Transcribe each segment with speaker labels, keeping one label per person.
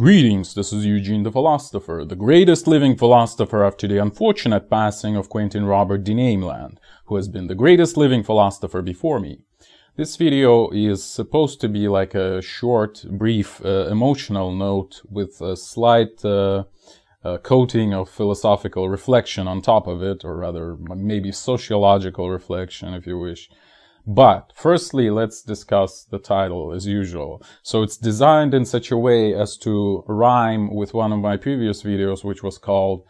Speaker 1: Greetings, this is Eugene the Philosopher, the greatest living philosopher after the unfortunate passing of Quentin Robert de Nameland, who has been the greatest living philosopher before me. This video is supposed to be like a short, brief, emotional note with a slight coating of philosophical reflection on top of it, or rather maybe sociological reflection if you wish. But firstly, let's discuss the title as usual. So it's designed in such a way as to rhyme with one of my previous videos, which was called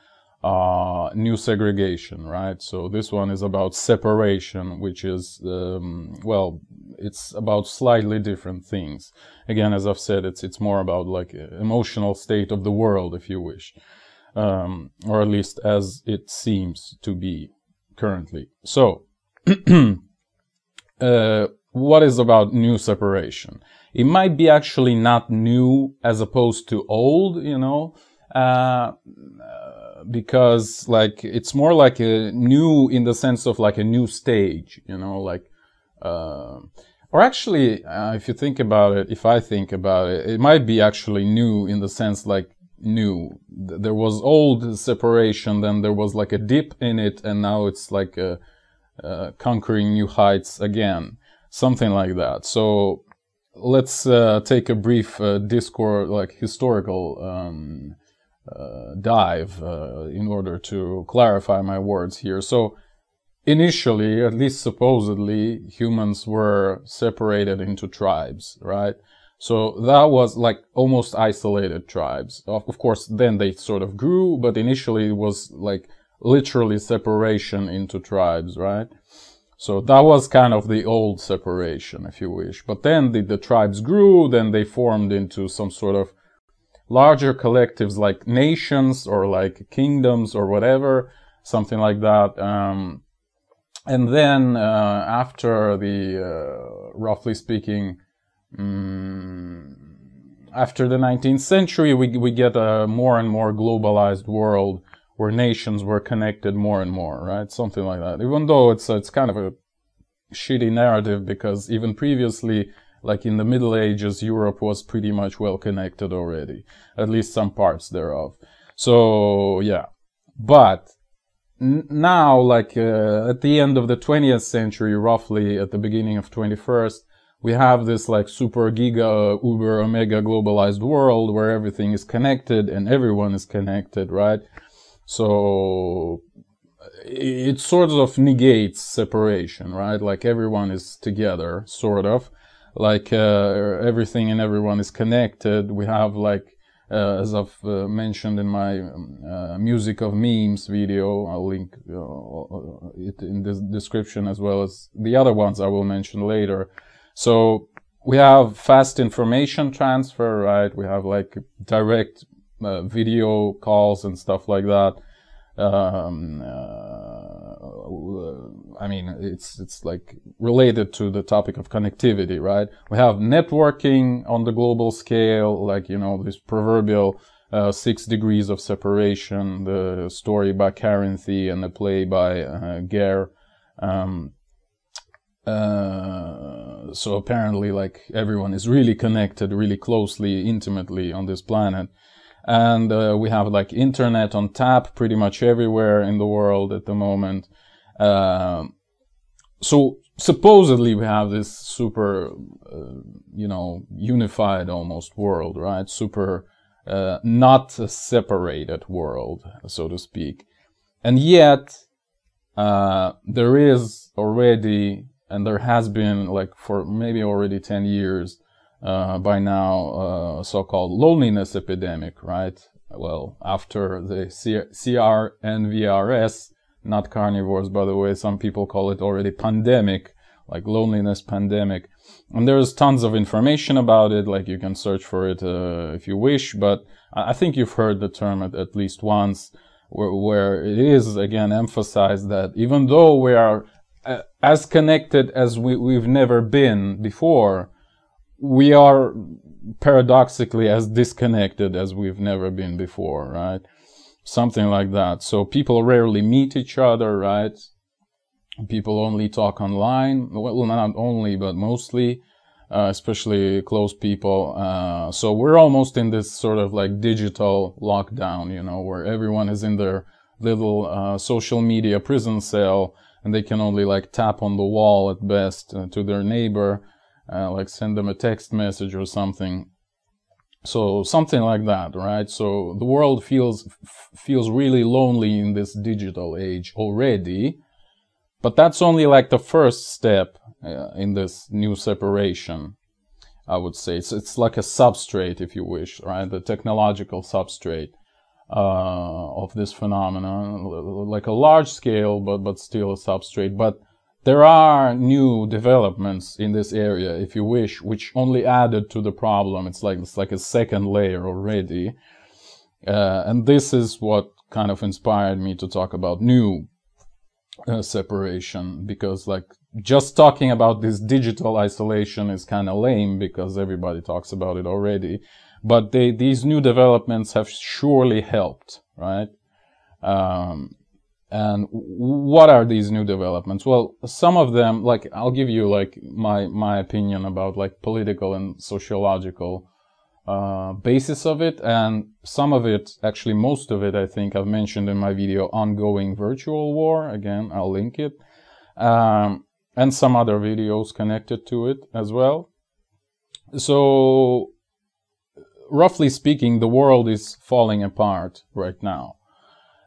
Speaker 1: New Segregation, right? So this one is about separation, which is, well, it's about slightly different things. Again, as I've said, it's more about like emotional state of the world, if you wish, or at least as it seems to be currently. So, what is about new separation? It might be actually not new as opposed to old, you know, because like it's more like a new in the sense of like a new stage, you know, like, or actually, if you think about it, if I think about it, it might be actually new in the sense like new. There was old separation, then there was like a dip in it, and now it's like a conquering new heights again, something like that. So let's take a brief discourse, like historical dive in order to clarify my words here. So initially, at least supposedly, humans were separated into tribes, right? So that was like almost isolated tribes. Of course, then they sort of grew, but initially it was like literally separation into tribes, right? So that was kind of the old separation, if you wish. But then the tribes grew, then they formed into some sort of larger collectives like nations or like kingdoms or whatever, something like that. And then after the, roughly speaking, after the 19th century, we get a more and more globalized world, where nations were connected more and more, right? Something like that. Even though it's kind of a shitty narrative, because even previously, like in the Middle Ages, Europe was pretty much well connected already, at least some parts thereof. So yeah, but now, like at the end of the 20th century, roughly at the beginning of 21st, we have this like super giga uber omega globalized world where everything is connected and everyone is connected, right? So it sort of negates separation, right? Like everyone is together, sort of. Like everything and everyone is connected. We have like, as I've mentioned in my Music of Memes video, I'll link it in the description as well as the other ones I will mention later. So we have fast information transfer, right? We have like direct video calls and stuff like that. I mean, it's like related to the topic of connectivity, right? We have networking on the global scale, like, you know, this proverbial 6 degrees of separation, the story by Carinthia and the play by Gare. So apparently, like, everyone is really connected, really closely, intimately on this planet. And we have like internet on tap pretty much everywhere in the world at the moment. So supposedly we have this super, you know, unified almost world, right? Super, not a separated world, so to speak. And yet, there is already, and there has been like for maybe already 10 years, by now, so-called loneliness epidemic, right? Well, after the CRNVRS, not carnivores, by the way, some people call it already pandemic, like loneliness pandemic. And there's tons of information about it, like you can search for it if you wish, but I think you've heard the term at least once, where it is, again, emphasized that even though we are as connected as we've never been before, we are paradoxically as disconnected as we've never been before, right? Something like that. So people rarely meet each other, right? People only talk online. Well, not only, but mostly. especially close people. So we're almost in this sort of like digital lockdown, you know, where everyone is in their little social media prison cell, and they can only like tap on the wall at best to their neighbor, like send them a text message or something. So something like that, right? So the world feels really lonely in this digital age already, but that's only like the first step in this new separation, I would say. It's like a substrate, if you wish, right? The technological substrate of this phenomenon, like a large scale, but still a substrate. But there are new developments in this area, if you wish, which only added to the problem. It's like a second layer already. And this is what kind of inspired me to talk about new separation, because like just talking about this digital isolation is kind of lame because everybody talks about it already. But these new developments have surely helped, right? And what are these new developments? Well, some of them, like, I'll give you like my opinion about like political and sociological basis of it, and some of it, actually most of it, I think I've mentioned in my video, Ongoing Virtual War. Again, I'll link it, and some other videos connected to it as well. So, roughly speaking, the world is falling apart right now.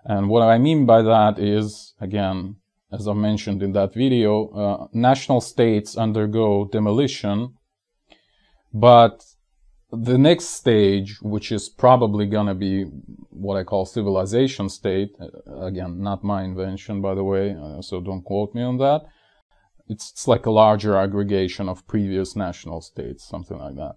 Speaker 1: And what I mean by that is, again, as I mentioned in that video, national states undergo demolition, but the next stage, which is probably gonna be what I call civilization state, again, not my invention, by the way, so don't quote me on that. It's like a larger aggregation of previous national states, something like that.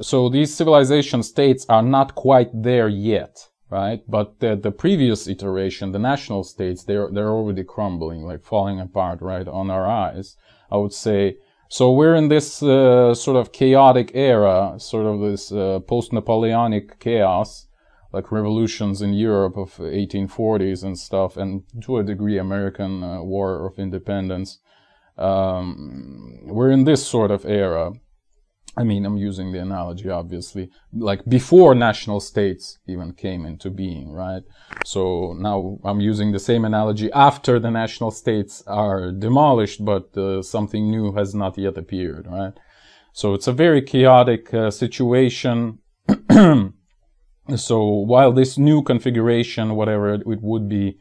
Speaker 1: So these civilization states are not quite there yet, right? But the previous iteration, the national states, they're already crumbling, like falling apart right on our eyes, I would say. So we're in this sort of chaotic era, sort of this post-Napoleonic chaos, like revolutions in Europe of 1840s and stuff, and to a degree American War of Independence. We're in this sort of era. I mean, I'm using the analogy, obviously, like before national states even came into being, right? So now I'm using the same analogy after the national states are demolished, but something new has not yet appeared, right? So it's a very chaotic situation. So while this new configuration, whatever it would be,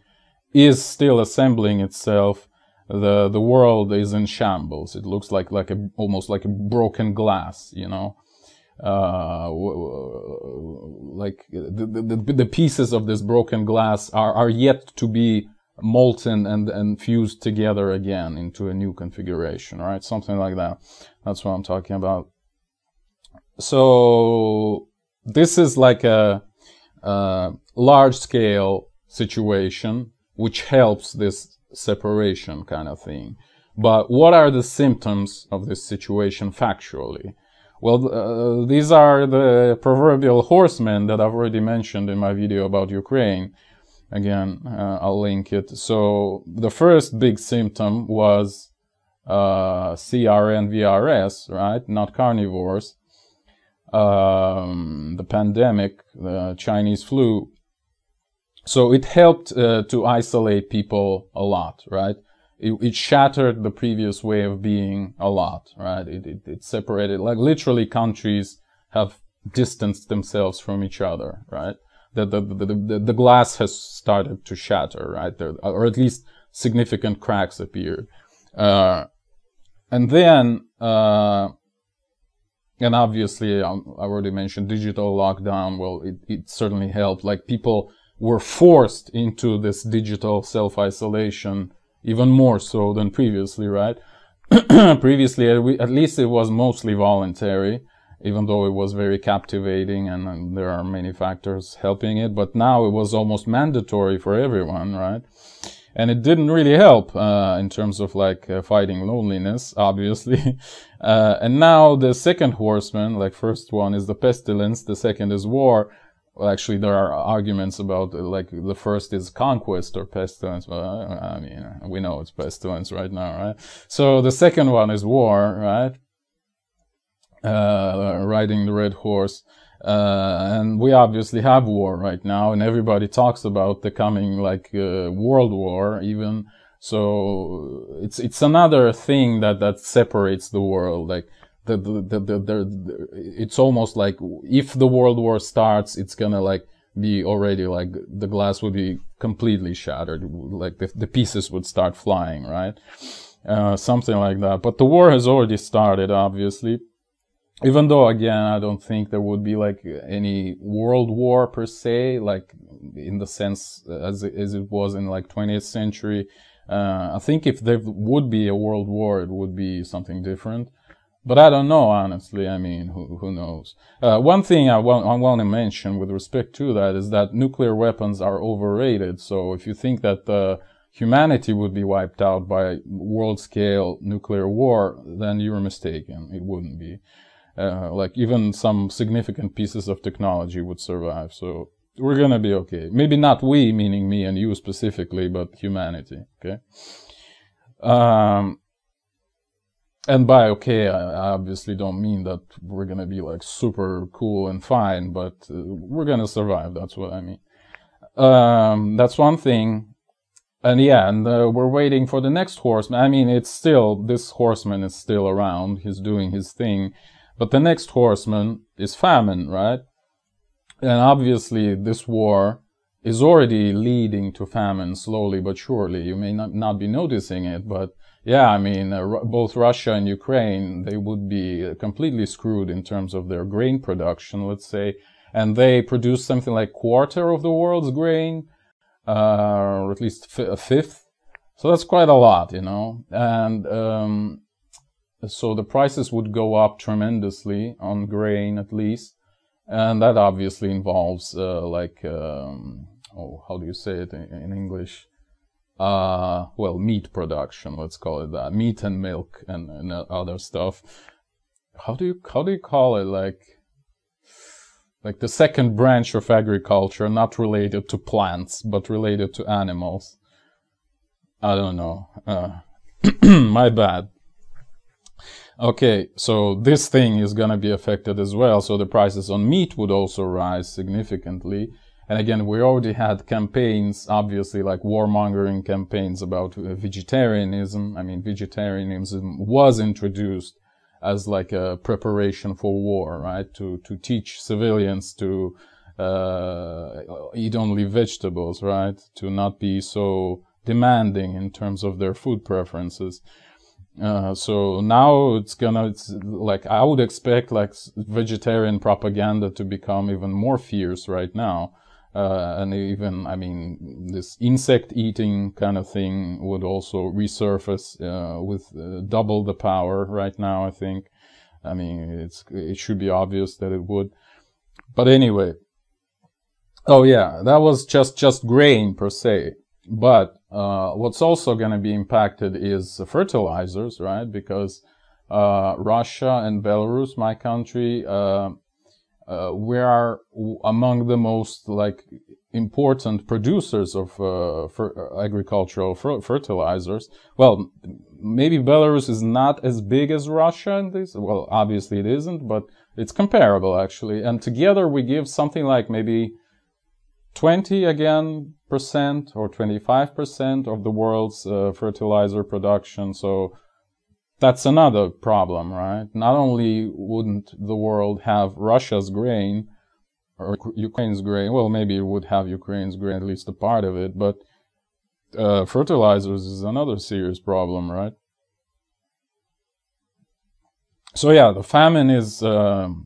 Speaker 1: is still assembling itself, the world is in shambles. It looks like almost like a broken glass, you know. Like the pieces of this broken glass are yet to be molten and fused together again into a new configuration, right? Something like that. That's what I'm talking about. So this is like a large-scale situation which helps this separation kind of thing. But what are the symptoms of this situation factually? Well, these are the proverbial horsemen that I've already mentioned in my video about Ukraine. Again, I'll link it. So the first big symptom was CRNVRS, right? Not carnivores. The pandemic, the Chinese flu. So it helped to isolate people a lot, right? It shattered the previous way of being a lot, right? It separated, like literally countries have distanced themselves from each other, right? The glass has started to shatter, right? Or at least significant cracks appeared. And then, and obviously, I already mentioned digital lockdown. Well, it certainly helped. Like people were forced into this digital self-isolation even more so than previously, right? Previously, at least it was mostly voluntary, even though it was very captivating and there are many factors helping it. But now it was almost mandatory for everyone, right? And it didn't really help in terms of like fighting loneliness, obviously. And now the second horseman, like first one is the pestilence, the second is war. Well, actually, there are arguments about like the first is conquest or pestilence. Well, I mean, we know it's pestilence right now, right? So the second one is war, right? riding the red horse. And we obviously have war right now, and everybody talks about the coming world war even. So it's another thing that separates the world. Like it's almost like if the world war starts, it's gonna be already the glass would be completely shattered, like the pieces would start flying, right? Something like that. But the war has already started, obviously. Even though, again, I don't think there would be any world war per se, in the sense as it was in 20th century. I think if there would be a world war, it would be something different. But I don't know, honestly. I mean, who knows? One thing I want to mention with respect to that is that nuclear weapons are overrated. So if you think that humanity would be wiped out by world-scale nuclear war, then you're mistaken. It wouldn't be. Even some significant pieces of technology would survive. So we're gonna be okay. Maybe not we, meaning me and you specifically, but humanity, okay? And by okay, I obviously don't mean that we're gonna be super cool and fine, but we're gonna survive, that's what I mean. That's one thing. And yeah, and we're waiting for the next horseman. I mean, this horseman is still around, he's doing his thing. But the next horseman is famine, right? And obviously this war is already leading to famine slowly but surely. You may not be noticing it, but yeah, I mean, both Russia and Ukraine, they would be completely screwed in terms of their grain production, let's say. And they produce something like quarter of the world's grain, or at least a fifth. So that's quite a lot, you know. And so the prices would go up tremendously on grain, at least, and that obviously involves how do you say it in English? Meat production. Let's call it that. Meat and milk and other stuff. How do you call it? Like the second branch of agriculture, not related to plants, but related to animals. I don't know. My bad. Okay, so this thing is gonna be affected as well, so the prices on meat would also rise significantly. And again, we already had campaigns, obviously, like warmongering campaigns about vegetarianism. I mean, vegetarianism was introduced as like a preparation for war, right? To teach civilians to eat only vegetables, right? To not be so demanding in terms of their food preferences. So now I would expect vegetarian propaganda to become even more fierce right now. And even, I mean, this insect eating kind of thing would also resurface, with double the power right now, I think. I mean, it should be obvious that it would. But anyway. Oh yeah, that was just grain per se. But what's also going to be impacted is fertilizers, right? Because Russia and Belarus, my country, we are among the most important producers of agricultural fertilizers. Well, maybe Belarus is not as big as Russia in this. Well, obviously it isn't, but it's comparable actually. And together we give something like maybe 20% or 25% of the world's fertilizer production. So that's another problem, right? Not only wouldn't the world have Russia's grain or Ukraine's grain, well, maybe it would have Ukraine's grain, at least a part of it, but fertilizers is another serious problem, right? So yeah, the famine is, the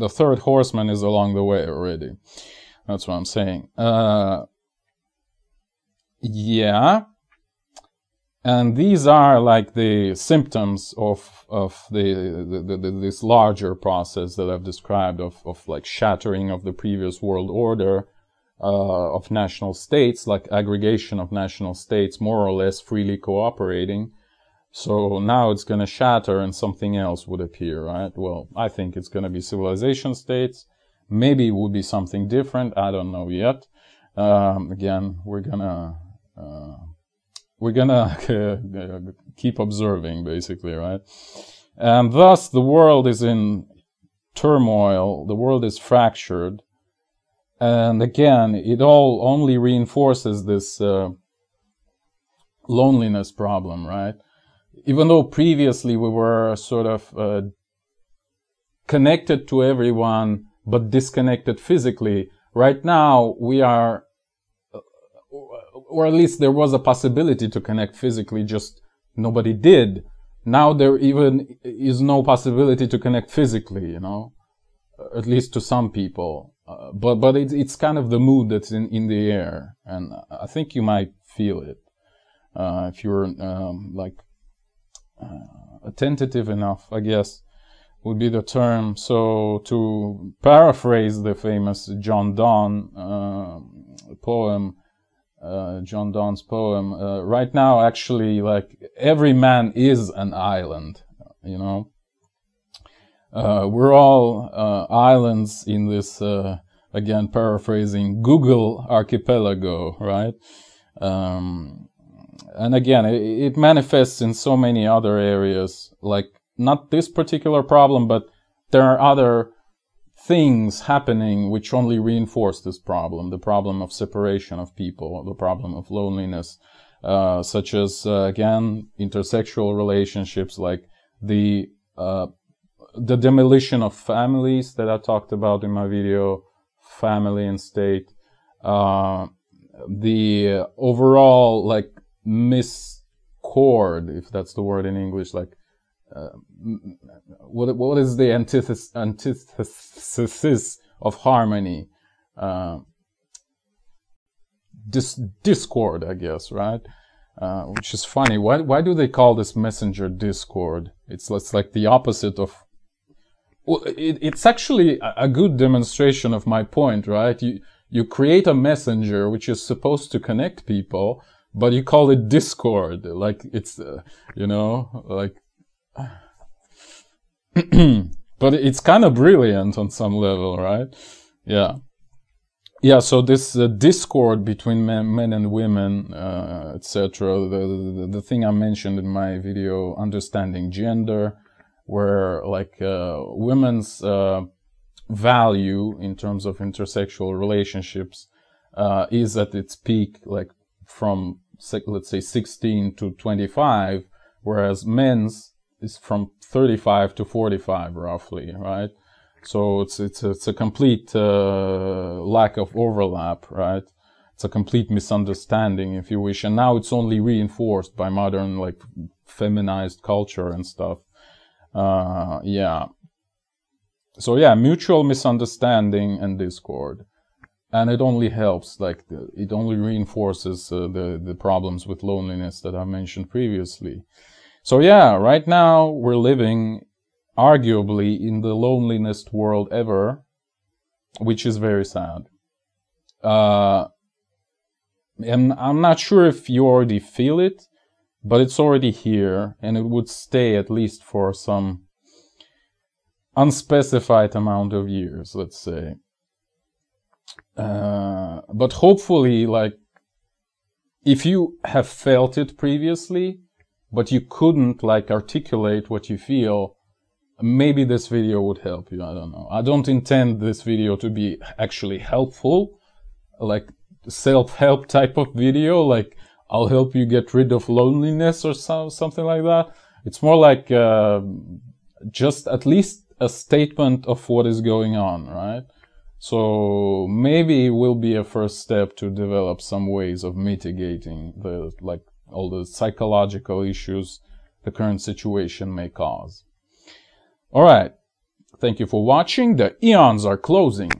Speaker 1: third horseman is along the way already. That's what I'm saying. Yeah. And these are like the symptoms of this larger process that I've described of like shattering of the previous world order, of national states, like aggregation of national states more or less freely cooperating. So now it's going to shatter and something else would appear, right? Well, I think it's going to be civilization states. Maybe it would be something different. I don't know yet. Again, we're gonna keep observing, basically, right? And thus the world is in turmoil, the world is fractured. And again, it all only reinforces this loneliness problem, right? Even though previously we were sort of connected to everyone, but disconnected physically, right now we are, or at least there was a possibility to connect physically, just nobody did. Now there even is no possibility to connect physically, you know, at least to some people. But it's kind of the mood that's in the air, and I think you might feel it if you're attentive enough, I guess would be the term. So to paraphrase the famous John Donne poem, John Donne's poem, right now actually like every man is an island, you know. We're all islands in this, again paraphrasing, Google archipelago, right? And again, it manifests in so many other areas, like not this particular problem, but there are other things happening which only reinforce this problem, the problem of separation of people, the problem of loneliness, such as, again, intersexual relationships, like the demolition of families that I talked about in my video, Family and State, the overall, like, miscord, if that's the word in English, like, what is the antithesis of harmony? Discord, I guess, right? Which is funny. Why do they call this messenger Discord? It's like the opposite of. Well, it's actually a good demonstration of my point, right? You create a messenger which is supposed to connect people, but you call it Discord, like it's you know, like. But it's kind of brilliant on some level, right? Yeah. So this discord between men and women, etc. The thing I mentioned in my video, Understanding Gender, where like women's value in terms of intersexual relationships is at its peak, like from let's say 16 to 25, whereas men's is from 35 to 45 roughly, right? So it's a complete lack of overlap, right? It's a complete misunderstanding, if you wish, and now it's only reinforced by modern, like, feminized culture and stuff. Yeah. So yeah, mutual misunderstanding and discord, and it only helps, like, it only reinforces the problems with loneliness that I mentioned previously. So yeah, right now we're living arguably in the loneliest world ever, which is very sad. And I'm not sure if you already feel it, but it's already here, and it would stay at least for some unspecified amount of years, let's say. But hopefully, like, if you have felt it previously, but you couldn't, like, articulate what you feel, maybe this video would help you. I don't know. I don't intend this video to be actually helpful, like self-help type of video, like I'll help you get rid of loneliness or something like that. It's more like just at least a statement of what is going on, right? So maybe it will be a first step to develop some ways of mitigating the, like, all the psychological issues the current situation may cause. All right. Thank you for watching. The eons are closing.